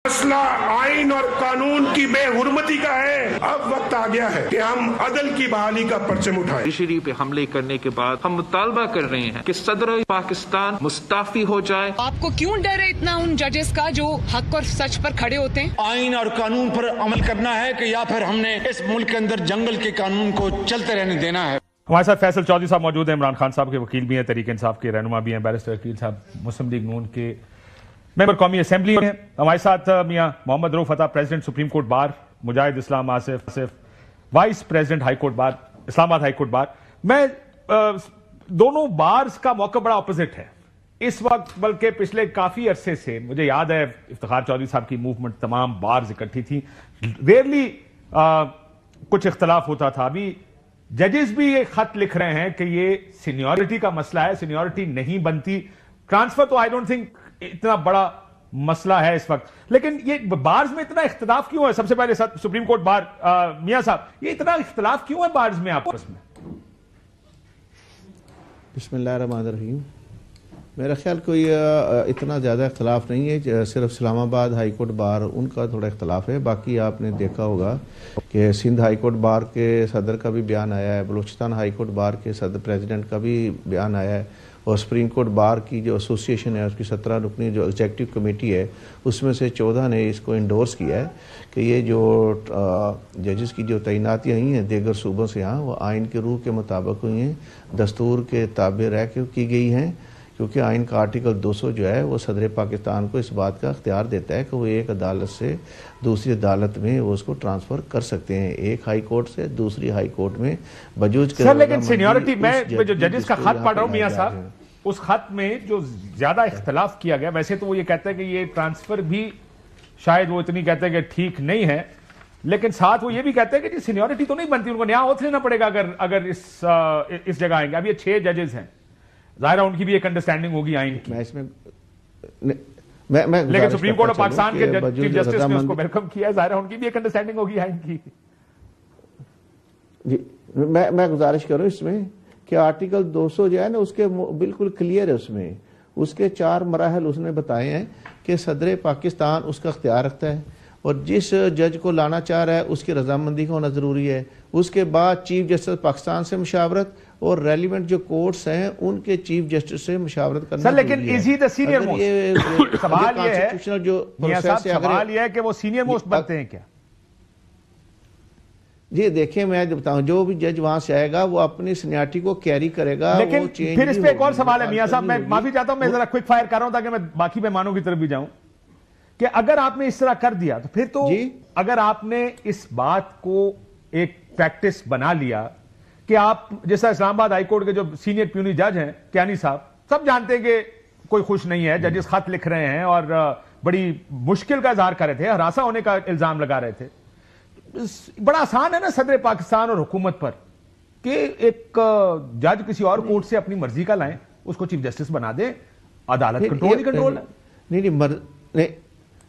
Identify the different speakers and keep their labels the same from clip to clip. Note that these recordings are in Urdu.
Speaker 1: مسئلہ آئین اور قانون کی بے حرمتی کا ہے. اب وقت آ گیا ہے کہ ہم عدل کی بحالی کا پرچم اٹھائیں.
Speaker 2: جوڈیشری پہ حملے کرنے کے بعد ہم مطالبہ کر رہے ہیں کہ صدر پاکستان مستعفی ہو جائے.
Speaker 3: آپ کو کیوں ڈر ہے اتنا ان ججز کا جو حق اور سچ پر کھڑے ہوتے ہیں؟
Speaker 4: آئین اور قانون پر عمل کرنا ہے کہ یا پھر ہم نے اس ملک کے اندر جنگل کے قانون کو چلتے رہنے دینا ہے.
Speaker 5: ہمارے ساتھ فیصل چودھری صاحب موجود ہیں، عمران خان صاحب کے وکیل بھی ہیں، تحریک انصاف کے رہنما بھی ہیں، بیرسٹر عقیل صاحب مسلم لیگ نون کے ممبر قومی اسمبلی ہیں. ہمارے ساتھ میاں Muhammad Rauf Ata president supreme court bar, Mujahid Islam Asif vice president high court bar, Islamabad high court بار. میں دونوں بارز کا موقع بڑا اپوزٹ ہے اس وقت، بلکہ پچھلے کافی عرصے سے مجھے یاد ہے افتخار چودھری صاحب کی موومنٹ تمام بارز اکٹھی تھی، ریئرلی کچھ اختلاف ہوتا تھا. ابھی ججز بھی ایک خط لکھ رہے ہیں کہ یہ سینیورٹی کا مسئلہ ہے، سینیورٹی نہیں بنتی. ٹرانسفر تو آئی ڈونٹ تھنک اتنا بڑا مسئلہ ہے اس وقت، لیکن یہ بارز میں اتنا اختلاف کیوں ہے؟ سب سے پہلے سپریم کورٹ بار میاں صاحب، یہ اتنا اختلاف کیوں ہے بارز میں آپس میں؟
Speaker 6: بسم اللہ الرحمن الرحیم. میرا خیال کوئی اتنا زیادہ اختلاف نہیں ہے، صرف اسلام آباد ہائی کورٹ بار ان کا تھوڑا اختلاف ہے. باقی آپ نے دیکھا ہوگا کہ سندھ ہائی کورٹ بار کے صدر کا بھی بیان آیا ہے، بلوچستان ہائی کورٹ بار کے صدر پریزیڈنٹ کا بھی بیان آیا ہے، اور سپریم کورٹ بار کی جو ایسوسیشن ہے اس کی 17 رکنی جو ایگزیکٹو کمیٹی ہے اس میں سے 14 نے اس کو انڈورس کیا ہے کہ یہ جو ججز کی جو تعیناتیاں ہوئی ہیں دیگر صوبوں سے یہاں، وہ آئین کے روح کے مطابق ہوئی ہیں، دستور کے تابع رہ کے کی گئی ہیں. کیونکہ آئین کا آرٹیکل 200 جو ہے وہ صدر پاکستان کو اس بات کا اختیار دیتا ہے کہ وہ ایک عدالت سے دوسری عدالت میں وہ اس کو ٹرانسفر کر سکتے ہیں، ایک ہائی کورٹ سے دوسری ہائی کورٹ میں بجوج کے.
Speaker 5: سر لیکن سینیورٹی میں جو ججز کا خط پڑھ رہا ہوں میاں صاحب، اس خط میں جو زیادہ اختلاف کیا گیا، ویسے تو وہ یہ کہتا ہے کہ یہ ٹرانسفر بھی شاید وہ اتنی کہتے ہیں کہ ٹھیک نہیں ہے، لیکن ساتھ وہ یہ بھی کہتے ہیں کہ سینیورٹی تو نہیں بنتی، ان کو نیا اوتھ لینا پڑے گا اگر اس جگہ آئیں گے. اب یہ 6 ججز ہیں، ظاہرہ ان کی بھی ایک انڈرسٹینڈنگ ہوگی آئین کی، لیکن سپریم کورٹ آف پاکستان کے چیف جسٹس نے اس کو ویلکم کیا ہے، ظاہرہ ان کی بھی ایک انڈرسٹینڈنگ ہوگی آئین کی.
Speaker 6: جی میں گزارش کروں اس میں کہ آرٹیکل 200 جو ہے نا اس کے بالکل کلیئر ہے، اس کے 4 مراحل اس نے بتائے ہیں کہ صدر پاکستان اس کا اختیار رکھتا ہے، اور جس جج کو لانا چاہ رہا ہے اس کی رضامندی کا ہونا ضروری ہے. اس کے بعد چیف جسٹس پاکستان سے مشاورت، اور ریلیونٹ جو کورٹس ہیں ان کے چیف جسٹس سے مشاورت کرنا.
Speaker 5: سر لیکن از ہی دا سینئر موسٹ؟ سوال یہ ہے کہ وہ سینئر موسٹ بنتے ہیں کیا؟
Speaker 6: جی دیکھیں، میں بتاؤں جو بھی جج وہاں سے آئے گا وہ اپنی سینیارٹی کو کیری کرے گا.
Speaker 5: لیکن پھر اس پہ ایک اور سوال ہے میاں صاحب، میں معافی چاہتا ہوں، میں ذرا کوئک فائر کر رہا ہوں تاکہ میں باقی مہمانوں کی طرف بھی جاؤں، کہ اگر آپ نے اس طرح کر دیا تو پھر تو اگر آپ نے اس بات کو ایک پریکٹس بنا لیا کہ آپ جیسا اسلام آباد ہائی کورٹ کے جو سینئر پیونی جج ہیں کیانی صاحب، سب جانتے ہیں کہ کوئی خوش نہیں ہے، ججز خط لکھ رہے ہیں اور بڑی مشکل کا اظہار کر رہے تھے، ہراساں ہونے کا الزام لگا رہے تھے. بڑا آسان ہے نا صدر پاکستان اور حکومت پر کہ ایک جج کسی اور کورٹ سے اپنی مرضی کا لائیں، اس کو چیف جسٹس بنا دیں، عدالت کنٹرول ہے.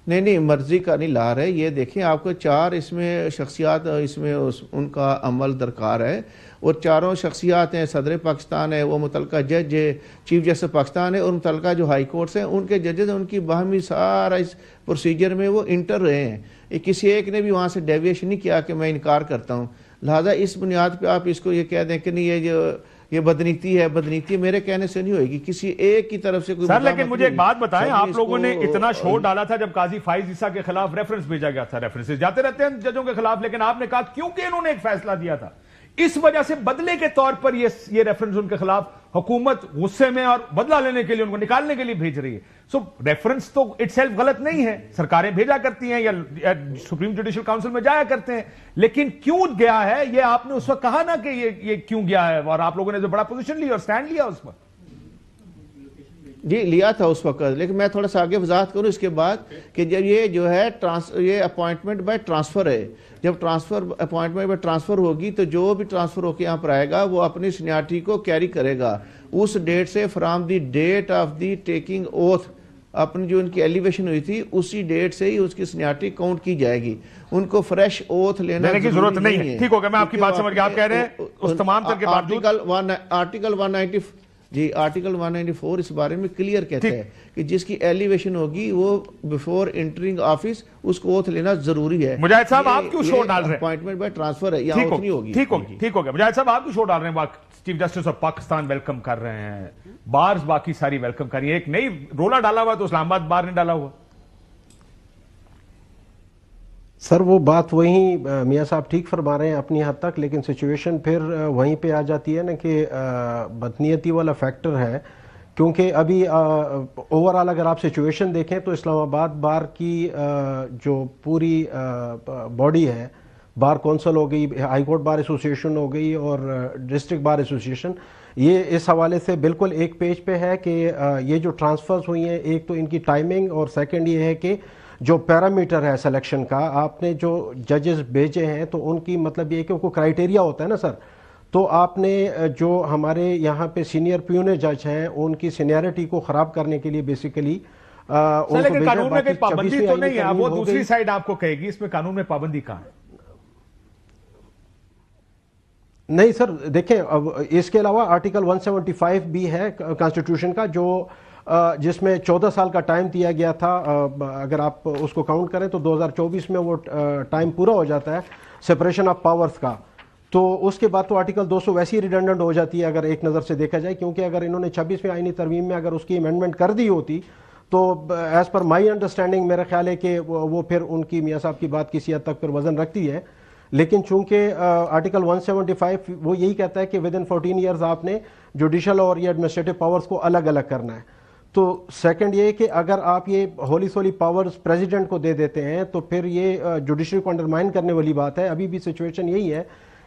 Speaker 6: نہیں مرضی کا نہیں لا رہے. یہ دیکھیں آپ کو 4 اس میں شخصیات اس میں ان کا عمل درکار ہے، اور چاروں شخصیات ہیں، صدر پاکستان ہے، وہ متعلقہ جج ہے، چیف جسٹس پاکستان ہے، اور متعلقہ جو ہائی کورٹس ہیں ان کے ججز ہیں، ان کی باہمی سارا اس پروسیجر میں وہ انٹر رہے ہیں. کسی ایک نے بھی وہاں سے ڈیویشن نہیں کیا کہ میں انکار کرتا ہوں. لہذا اس بنیاد پہ آپ اس کو یہ کہہ دیں کہ نہیں یہ بدنیتی ہے، بدنیتی میرے کہنے سے نہیں ہوئے گی، کسی ایک کی طرف سے کوئی.
Speaker 5: سر لیکن مجھے ایک بات بتائیں، آپ لوگوں نے اتنا شور ڈالا تھا جب قاضی فائز عیسیٰ کے خلاف ریفرنس بھیجا گیا تھا، ریفرنسز جاتے رہتے ہیں ججوں کے خلاف، لیکن آپ نے کہا کیونکہ انہوں نے ایک فیصلہ دیا تھا اس وجہ سے بدلے کے طور پر یہ ریفرنس ان کے خلاف حکومت غصے میں اور بدلہ لینے کے لیے ان کو نکالنے کے لیے بھیج رہی ہے. سو ریفرنس تو اٹ سیلف غلط نہیں ہے، سرکاریں بھیجا کرتی ہیں یا سپریم جوڈیشل کاؤنسل میں جایا کرتے ہیں، لیکن کیوں گیا ہے یہ آپ نے اس وقت کہا نا کہ یہ کیوں گیا ہے، اور آپ لوگوں نے جو بڑا پوزیشن لی اور سٹینڈ لیا اس وقت.
Speaker 6: جی لیا تھا اس وقت، لیکن میں تھوڑا سا آگے وضاحت کروں اس کے بعد کہ جب یہ جو ہے یہ اپوائنٹمنٹ بائی ٹرانسفر ہے، جب اپوائنٹمنٹ بائی ٹرانسفر ہوگی تو جو بھی ٹرانسفر ہو کے یہاں پر آئے گا وہ اپنی سینیارٹی کو کیری کرے گا اس ڈیٹ سے، from the debt of the taking oath, اپنی جو ان کی ایلیویشن ہوئی تھی اسی ڈیٹ سے ہی اس کی سینیارٹی کاؤنٹ کی جائے گی. ان کو فریش اوتھ لینے
Speaker 5: کی ضرورت نہیں ہے. ٹھیک ہوگا، میں آپ کی بات سمجھ گیا. آپ کہہ رہے ہیں اس تمام تر کے
Speaker 6: آرٹیکل 190 جی آرٹیکل 194 اس بارے میں کلیئر کہتا ہے کہ جس کی ایلیویشن ہوگی وہ بیفور انٹرنگ آفس اس کو اوتھ لینا ضروری ہے.
Speaker 5: مجاہد صاحب آپ کیوں شور ڈال رہے ہیں؟
Speaker 6: اپوائنٹمنٹ بائی ٹرانسفر ہے, یہاں اوتھ نہیں ہوگی.
Speaker 5: ٹھیک ہو گیا. مجاہد صاحب آپ کیوں شور ڈال رہے ہیں؟ Chief justice of Pakistan welcome کر رہے ہیں, بارز باقی ساری ویلکم کر رہی ہیں, ایک نئی رولا ڈالا ہوا تو اسلام آباد بار نے ڈالا ہوا.
Speaker 7: سر وہ بات وہیں میاں صاحب ٹھیک فرما رہے ہیں اپنی حد تک, لیکن سچویشن پھر وہیں پہ آ جاتی ہے نا کہ بدنیتی والا فیکٹر ہے, کیونکہ ابھی اوورآل اگر آپ سچویشن دیکھیں تو اسلام آباد بار کی جو پوری باڈی ہے, بار کونسل ہو گئی, ہائی کورٹ بار ایسوسیشن ہو گئی اور ڈسٹرکٹ بار ایسوسیشن, یہ اس حوالے سے بالکل ایک پیج پہ ہے کہ یہ جو ٹرانسفرز ہوئی ہیں, ایک تو ان کی ٹائمنگ اور سیکنڈ یہ ہے کہ جو پیرامیٹر ہے سلیکشن کا, آپ نے جو ججز بھیجے ہیں تو ان کی مطلب یہ کہ ان کو کرائیٹیریا ہوتا ہے نا سر, تو آپ نے جو ہمارے یہاں پہ سینئر پیونے جج ہیں ان کی سینیئرٹی کو خراب کرنے کے لیے بیسیکلی
Speaker 5: لیکن قانون میں کوئی پابندی تو نہیں ہے, وہ دوسری سائڈ آپ کو کہے گی اس میں قانون میں پابندی کہاں ہے؟
Speaker 7: نہیں سر دیکھیں, اس کے علاوہ آرٹیکل 175 بھی ہے کانسٹیٹیوشن کا, جو جس میں 14 سال کا ٹائم دیا گیا تھا, اگر آپ اس کو کاؤنٹ کریں تو 2024 میں وہ ٹائم پورا ہو جاتا ہے سپریشن آف پاورز کا, تو اس کے بعد تو آرٹیکل 200 ویسے ہی ریڈنڈنٹ ہو جاتی ہے اگر ایک نظر سے دیکھا جائے, کیونکہ اگر انہوں نے 26ویں آئینی ترمیم میں اگر اس کی امینڈمنٹ کر دی ہوتی تو ایز پر مائی انڈرسٹینڈنگ میرا خیال ہے کہ وہ پھر ان کی میاں صاحب کی بات کسی حد تک پھر وزن رکھتی ہے, لیکن چونکہ آرٹیکل 175 وہ یہی کہتا ہے کہ ود ان 14 ایئرز آپ نے جوڈیشل اور یہ ایڈمنسٹریٹو پاورز کو الگ الگ کرنا ہے. تو سیکنڈ یہ کہ اگر آپ یہ ہولی سولی پاورز پریزیڈنٹ کو دے دیتے ہیں تو پھر یہ جوڈیشری کو انڈرمائن کرنے والی بات ہے. ابھی بھی سچویشن یہی ہے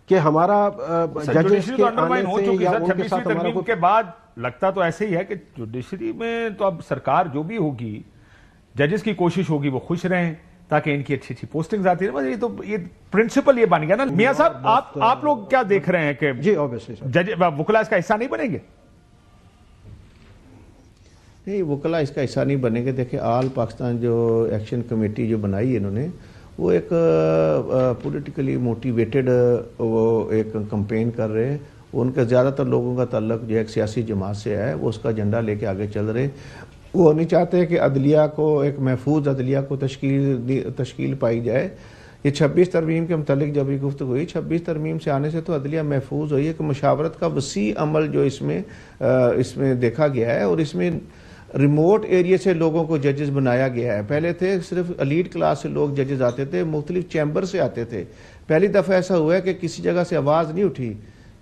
Speaker 7: کہ ہمارا ججز کے آنے سے یا ان کے ساتھ ہمارا
Speaker 5: کے بعد لگتا تو ایسے ہی ہے کہ جوڈیشری میں تو اب سرکار جو بھی ہوگی, ججز کی کوشش ہوگی وہ خوش رہیں تاکہ ان کی اچھی اچھی پوسٹنگز آتی ہیں. یہ تو یہ پرنسپل یہ بن گیا نا. میاں صاحب آپ لوگ کیا دیکھ رہے ہیں کہ
Speaker 7: جی اوبیسلی
Speaker 5: جج وکلا اس کا حصہ نہیں بنیں گے؟
Speaker 6: نہیں, وکلا اس کا حصہ نہیں بنے گے. دیکھیں آل پاکستان جو ایکشن کمیٹی جو بنائی ہے انہوں نے, وہ ایک پولیٹیکلی موٹیویٹڈ وہ ایک کمپین کر رہے ہیں. ان کا زیادہ تر لوگوں کا تعلق جو ایک سیاسی جماعت سے ہے, وہ اس کا ایجنڈا لے کے آگے چل رہے. وہ نہیں چاہتے کہ عدلیہ کو ایک محفوظ عدلیہ کو تشکیل پائی جائے. یہ 26 ترمیم کے متعلق جب یہ گفتگو ہوئی, 26 ترمیم سے آنے سے تو عدلیہ محفوظ ہوئی ہے کہ مشاورت کا وسیع عمل جو اس میں دیکھا گیا ہے, اور اس میں ریموٹ ایریا سے لوگوں کو ججز بنایا گیا ہے. پہلے تھے صرف ایلیٹ کلاس سے لوگ ججز آتے تھے, مختلف چیمبر سے آتے تھے. پہلی دفعہ ایسا ہوا ہے کہ کسی جگہ سے آواز نہیں اٹھی,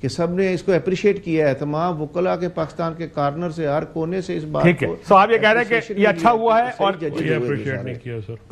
Speaker 6: کہ سب نے اس کو اپریشیٹ کیا ہے. تمام وکلا کے پاکستان کے کارنر سے, ہر کونے سے اس بات کو.
Speaker 5: ٹھیک ہے, سو آپ یہ کہہ رہے ہیں کہ یہ اچھا ہوا ہے اور
Speaker 8: یہ اپریشیٹ نہیں کیا سر.